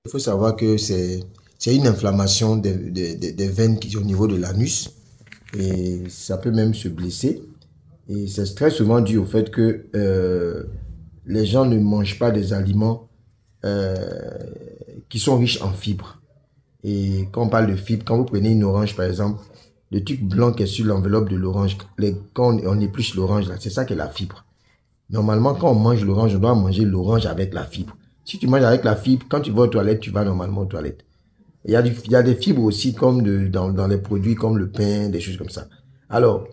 Il faut savoir que c'est une inflammation des veines qui sont au niveau de l'anus et ça peut même se blesser. Et c'est très souvent dû au fait que les gens ne mangent pas des aliments euh, qui sont riches en fibres. Et quand on parle de fibres, quand vous prenez une orange par exemple, le truc blanc qui est sur l'enveloppe de l'orange, quand on épluche l'orange là, c'est ça qui est la fibre. Normalement, quand on mange l'orange, on doit manger l'orange avec la fibre. Si tu manges avec la fibre, quand tu vas aux toilettes, tu vas normalement aux toilettes. Il y a des fibres aussi comme dans les produits comme le pain, des choses comme ça. Alors,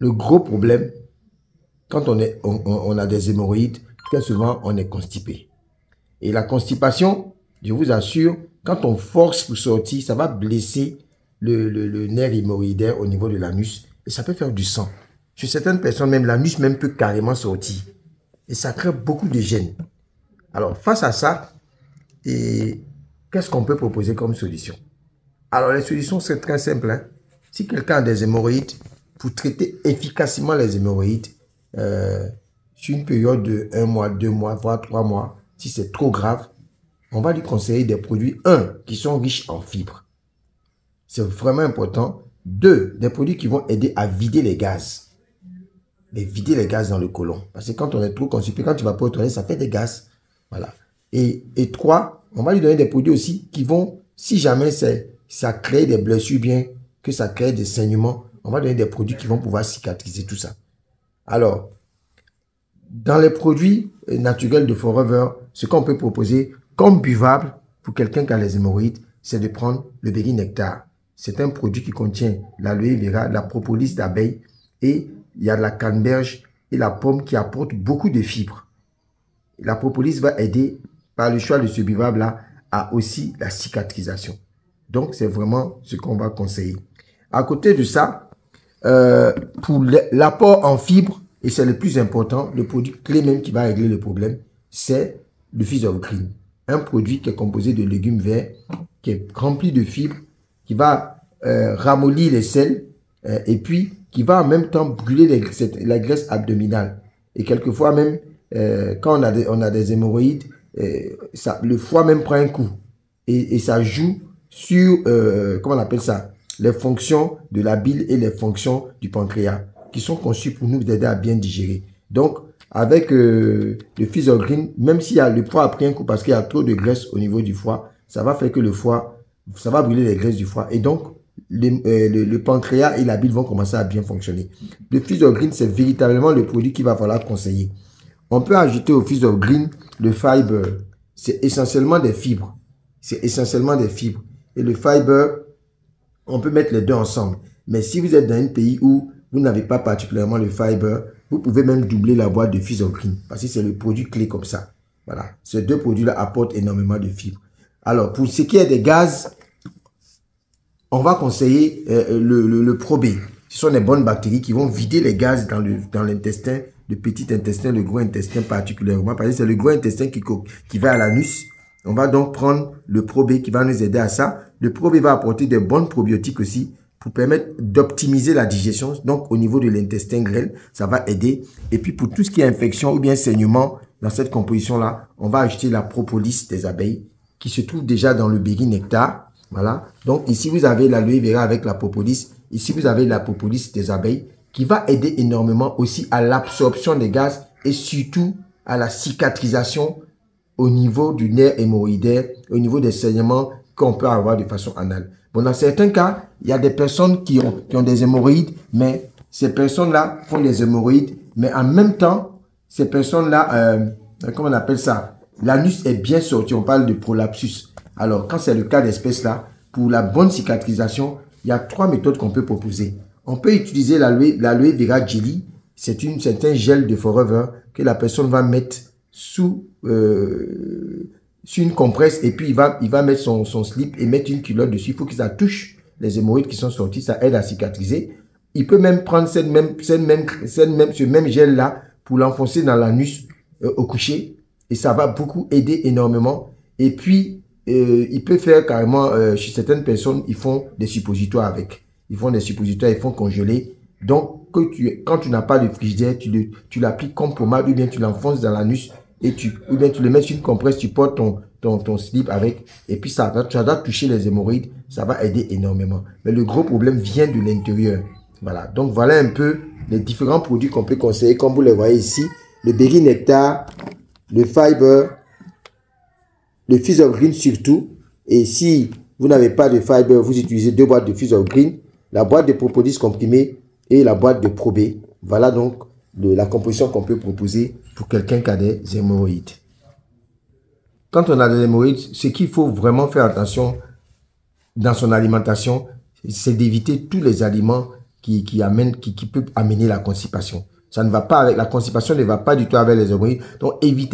le gros problème, quand on a des hémorroïdes, très souvent, on est constipé. Et la constipation, je vous assure, quand on force pour sortir, ça va blesser le nerf hémorroïdaire au niveau de l'anus et ça peut faire du sang. Chez certaines personnes, même l'anus même peut carrément sortir. Et ça crée beaucoup de gêne. Alors, face à ça, qu'est-ce qu'on peut proposer comme solution? Alors, les solutions, c'est très simple. Hein? Si quelqu'un a des hémorroïdes, pour traiter efficacement les hémorroïdes, sur une période de 1 mois, 2 mois, voire 3 mois, si c'est trop grave, on va lui conseiller des produits, qui sont riches en fibres. C'est vraiment important. 2, des produits qui vont aider à vider les gaz. Vider les gaz dans le côlon. Parce que quand on est trop constipé, quand tu vas pas au toilette, ça fait des gaz. Voilà. Et 3, on va lui donner des produits aussi qui vont, si jamais ça crée des blessures, bien que ça crée des saignements, on va donner des produits qui vont pouvoir cicatriser tout ça. Alors, dans les produits naturels de Forever, ce qu'on peut proposer comme buvable pour quelqu'un qui a les hémorroïdes, c'est de prendre le Berry Nectar. C'est un produit qui contient l'aloe vera, la propolis d'abeille et il y a de la canneberge et la pomme qui apportent beaucoup de fibres. La propolis va aider, par le choix de ce buvable-là, à aussi la cicatrisation. Donc, c'est vraiment ce qu'on va conseiller. À côté de ça, pour l'apport en fibres, et c'est le plus important, le produit clé même qui va régler le problème, c'est le Fizz of Green. Un produit qui est composé de légumes verts, qui est rempli de fibres, qui va ramollir les selles et puis qui va en même temps brûler la graisse abdominale. Et quelquefois même, quand on a des hémorroïdes, le foie même prend un coup. Et ça joue sur, comment on appelle ça, les fonctions de la bile et les fonctions du pancréas, qui sont conçues pour nous aider à bien digérer. Donc, avec le Fizz of Green, même si le foie a pris un coup parce qu'il y a trop de graisse au niveau du foie, ça va faire que le foie, ça va brûler les graisses du foie. Et donc, le pancréas et la bile vont commencer à bien fonctionner. Le Fizz of Green, c'est véritablement le produit qu'il va falloir conseiller. On peut ajouter au Fizz of Green le fiber. C'est essentiellement des fibres. C'est essentiellement des fibres. Et le fiber, on peut mettre les deux ensemble. Mais si vous êtes dans un pays où vous n'avez pas particulièrement le fiber, vous pouvez même doubler la boîte de Fizz of Green. Parce que c'est le produit clé comme ça. Voilà. Ces deux produits-là apportent énormément de fibres. Alors, pour ce qui est des gaz, on va conseiller le Pro-B. Ce sont des bonnes bactéries qui vont vider les gaz dans l'intestin, le petit intestin, le gros intestin particulièrement. Parce que c'est le gros intestin qui va à l'anus. On va donc prendre le Pro-B qui va nous aider à ça. Le Pro-B va apporter de bonnes probiotiques aussi pour permettre d'optimiser la digestion. Donc, au niveau de l'intestin grêle, ça va aider. Et puis, pour tout ce qui est infection ou bien saignement, dans cette composition-là, on va ajouter la propolis des abeilles qui se trouve déjà dans le Berry Nectar. Voilà. Donc, ici, vous avez l'aloe vera avec la propolis. Ici, vous avez la propolis des abeilles qui va aider énormément aussi à l'absorption des gaz et surtout à la cicatrisation au niveau du nerf hémorroïdaire, au niveau des saignements qu'on peut avoir de façon anale. Bon, dans certains cas, il y a des personnes qui ont des hémorroïdes, mais ces personnes-là font des hémorroïdes, mais en même temps, ces personnes-là, comment on appelle ça? L'anus est bien sorti, on parle de prolapsus. Alors, quand c'est le cas d'espèce-là, pour la bonne cicatrisation, il y a 3 méthodes qu'on peut proposer. On peut utiliser l'aloe vera jelly, c'est un gel de Forever que la personne va mettre sur une compresse et puis il va mettre son slip et mettre une culotte dessus. Il faut que ça touche les hémorroïdes qui sont sortis, ça aide à cicatriser. Il peut même prendre ce même gel-là pour l'enfoncer dans l'anus au coucher et ça va beaucoup aider énormément. Et puis, il peut faire carrément, chez certaines personnes, ils font des suppositoires avec. Ils font des suppositoires, ils font congeler. Donc, quand tu n'as pas de frigidaire, tu l'appliques comme pommade ou bien tu l'enfonces dans l'anus ou bien tu le mets sur une compresse, tu portes ton slip avec, et puis ça doit toucher les hémorroïdes, ça va aider énormément. Mais le gros problème vient de l'intérieur. Voilà, donc voilà un peu les différents produits qu'on peut conseiller, comme vous les voyez ici. Le Berry Nectar, le Fiber, le Fizz of Green surtout. Et si vous n'avez pas de Fiber, vous utilisez 2 boîtes de Fizz of Green, la boîte de Propolis comprimé et la boîte de Probé. Voilà donc la composition qu'on peut proposer pour quelqu'un qui a des hémorroïdes. Quand on a des hémorroïdes, ce qu'il faut vraiment faire attention dans son alimentation, c'est d'éviter tous les aliments qui peuvent amener la constipation. Ça ne va pas avec la constipation, ne va pas du tout avec les hémorroïdes. Donc évitez